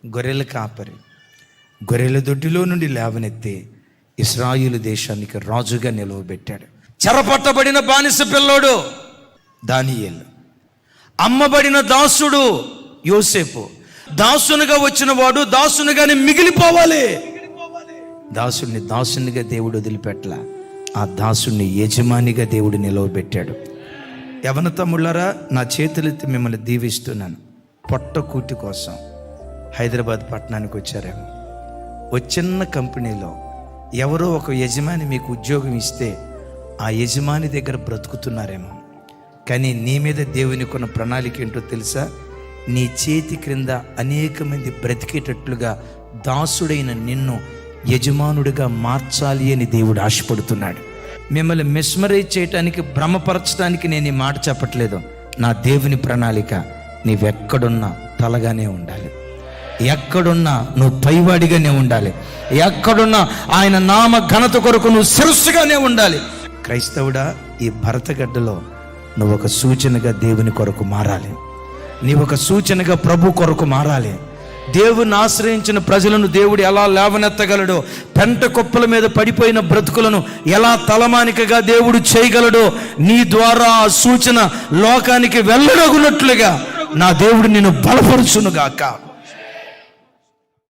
గొర్రెల కాపరి. గొర్రెల దొడ్డిలో నుండి లేవనెత్తి ఇశ్రాయేలు దేశానికి రాజుగా నిలవబెట్టాడు. చెరపట్టబడిన బానిస పిల్లోడు దానియేలు, అమ్మబడిన దాసుడు యోసేపు. దాసునిగా వచ్చిన వాడు దాసునిగానే మిగిలిపోవాలి. దాసుని దాసునిగా దేవుడు వదిలిపెట్టల, ఆ దాసుని యజమానిగా దేవుడు నిలవబెట్టాడు. యవన తమ్ముళ్ళారా, నా చేతులెత్తి మిమ్మల్ని దీవిస్తున్నాను. పొట్టకూటి కోసం హైదరాబాద్ పట్టణానికి వచ్చారేమో. ఓ చిన్న కంపెనీలో ఎవరో ఒక యజమాని మీకు ఉద్యోగం ఇస్తే ఆ యజమాని దగ్గర బ్రతుకుతున్నారేమో. కానీ నీ మీద దేవునికి ఉన్న ప్రణాళిక ఏంటో తెలుసా? నీ చేతి క్రింద అనేక మంది బ్రతికేటట్లుగా దాసుడైన నిన్ను యజమానుడిగా మార్చాలి అని దేవుడు ఆశపడుతున్నాడు. మిమ్మల్ని మెస్మరైజ్ చేయటానికి, భ్రమపరచడానికి నేను ఈ మాట చెప్పట్లేదు. నా దేవుని ప్రణాళిక నీవెక్కడున్నా తలగానే ఉండాలి, ఎక్కడున్నా నువ్వు పైవాడిగానే ఉండాలి, ఎక్కడున్నా ఆయన నామ ఘనత కొరకు నువ్వు శిరస్సుగానే ఉండాలి. క్రైస్తవుడా, ఈ భరతగడ్డలో నువ్వు ఒక సూచనగా దేవుని కొరకు మారాలి. నీవు ఒక సూచనగా ప్రభు కొరకు మారాలి. దేవుని ఆశ్రయించిన ప్రజలను దేవుడు ఎలా లేవనెత్తగలడో, పెంట కుప్పల మీద పడిపోయిన బ్రతుకులను ఎలా తలమానికగా దేవుడు చేయగలడో, నీ ద్వారా ఆ సూచన లోకానికి వెళ్ళడగునట్లుగా నా దేవుడు నిన్ను బలపరుచునుగాక.